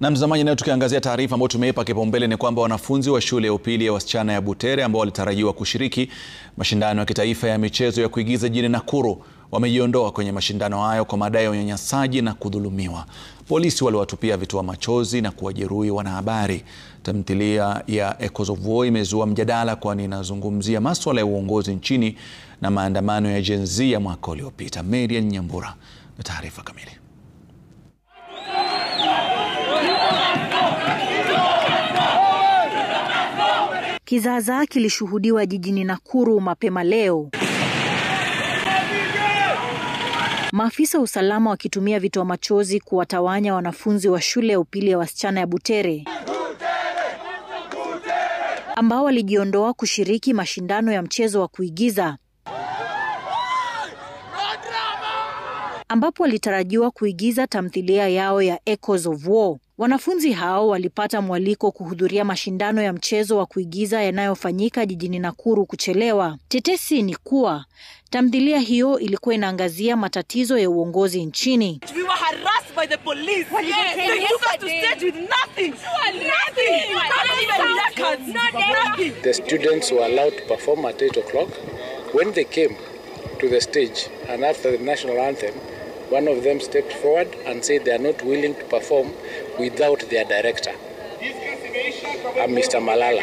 Na mtazamaji, leo tukiangazia taarifa ambayo tumeipa kipaumbele ni kwamba wanafunzi wa shule ya upili ya wasichana ya Butere ambao walitarajiwa kushiriki mashindano ya kitaifa ya michezo ya kuigiza jijini Nakuru wamejiondoa kwenye mashindano hayo kwa madai ya unyanyasaji na kudhulumiwa. Polisi waliwatupia vitoa machozi na kuwajeruhi wanahabari. Tamthilia ya Echoes of War imezua mjadala kwani inazungumzia masuala ya uongozi nchini na maandamano ya Gen Z ya mwaka uliopita. Marian Nyambura na taarifa kamili. Kizaazaa kilishuhudiwa jijini Nakuru mapema leo. Maafisa wa usalama wakitumia vitoa machozi kuwatawanya wanafunzi wa shule ya upili ya wasichana ya Butere ambao walijiondoa kushiriki mashindano ya mchezo wa kuigiza ambapo walitarajiwa kuigiza tamthilia yao ya Echoes of War. Wanafunzi hao walipata mwaliko kuhudhuria mashindano ya mchezo wa kuigiza yanayofanyika jijini Nakuru kuchelewa. Tetesi ni kuwa tamthilia hiyo ilikuwa inaangazia matatizo ya uongozi nchini. We were harassed by the police. They took us to stage with nothing. The students were allowed to perform at 8 o'clock. When they came to the stage and after the national anthem, one of them stepped forward and said they are not willing to perform without their director, Mr. Malala.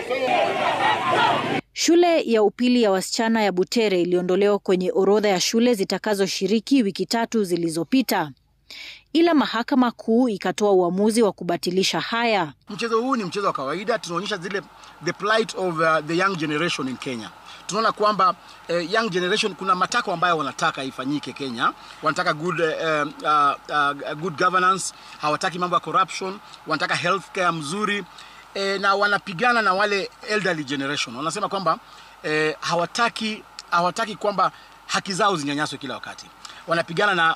Shule ya upili ya wasichana ya Butere iliondolewa kwenye orodha ya shule zitakazoshiriki wiki 3 zilizopita. Ila mahakama kuu ikatoa uamuzi wa kubatilisha haya. Mchezo huu ni mchezo wa kawaida, tunaonyesha the plight of the young generation in Kenya. Tunaona kwamba young generation kuna matakwa ambayo wanataka ifanyike Kenya. Wanataka good governance, hawataki mambo ya corruption, wanataka healthcare mzuri, na wanapigana na wale elderly generation. Wanasema kwamba hawataki kwamba haki zao zinyanyaswe kila wakati. Wanapigana na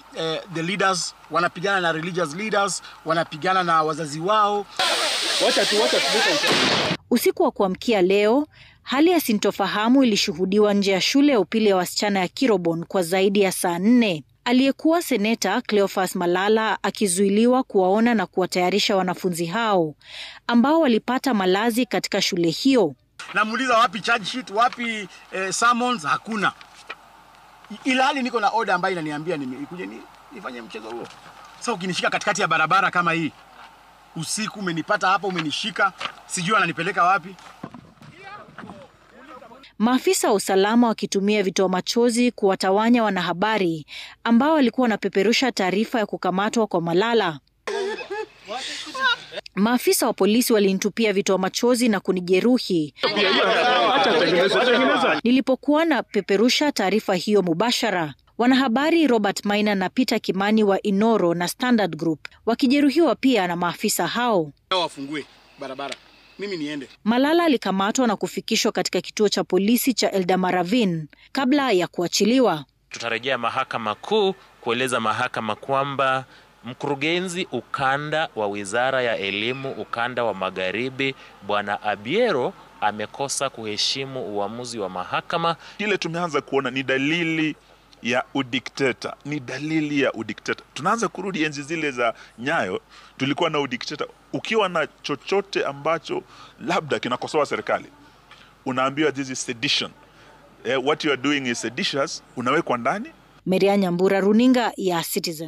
the leaders, wanapigana na religious leaders, wanapigana na wazazi wao. Usiku wa kuamkia leo, hali ya sintofahamu ilishuhudiwa nje ya shule ya upili ya wasichana ya Kirobon kwa zaidi ya saa 4. Aliyekuwa seneta Cleophas Malala akizuiliwa kuwaona na kuwatayarisha wanafunzi hao ambao walipata malazi katika shule hiyo. Namuuliza wapi charge sheet, wapi summons, hakuna. Ila hali niko na order ambayo inaniambia nikuje nifanye mchezo huo. Sasa ukinishika katikati ya barabara kama hii, usiku umenipata hapa, umenishika, sijui ananipeleka wapi. Maafisa wa usalama wakitumia vitoa machozi kuwatawanya wanahabari ambao walikuwa wanapeperusha taarifa ya kukamatwa kwa Malala. Maafisa wa polisi walinitupia vitoa machozi na kunijeruhi nilipokuwa na peperusha taarifa hiyo mubashara. Wanahabari Robert Maina na Peter Kimani wa Inoro na Standard Group wakijeruhiwa pia na maafisa hao. Wafungue barabara, mimi niende. Malala alikamatwa na kufikishwa katika kituo cha polisi cha Eldamaravine kabla ya kuachiliwa. Tutarejea mahakama kuu kueleza mahakama kwamba mkurugenzi ukanda wa Wizara ya Elimu ukanda wa Magharibi Bwana Abiero amekosa kuheshimu uamuzi wa mahakama. Kile tumeanza kuona ni dalili ya udikteta, ni dalili ya udikteta. Tunaanza kurudi enzi zile za Nyayo, tulikuwa na udikteta. Ukiwa na chochote ambacho labda kinakosoa serikali, unaambiwa this is sedition. What you are doing is seditious, unawekwa ndani. Marian Nyambura, runinga ya Citizen.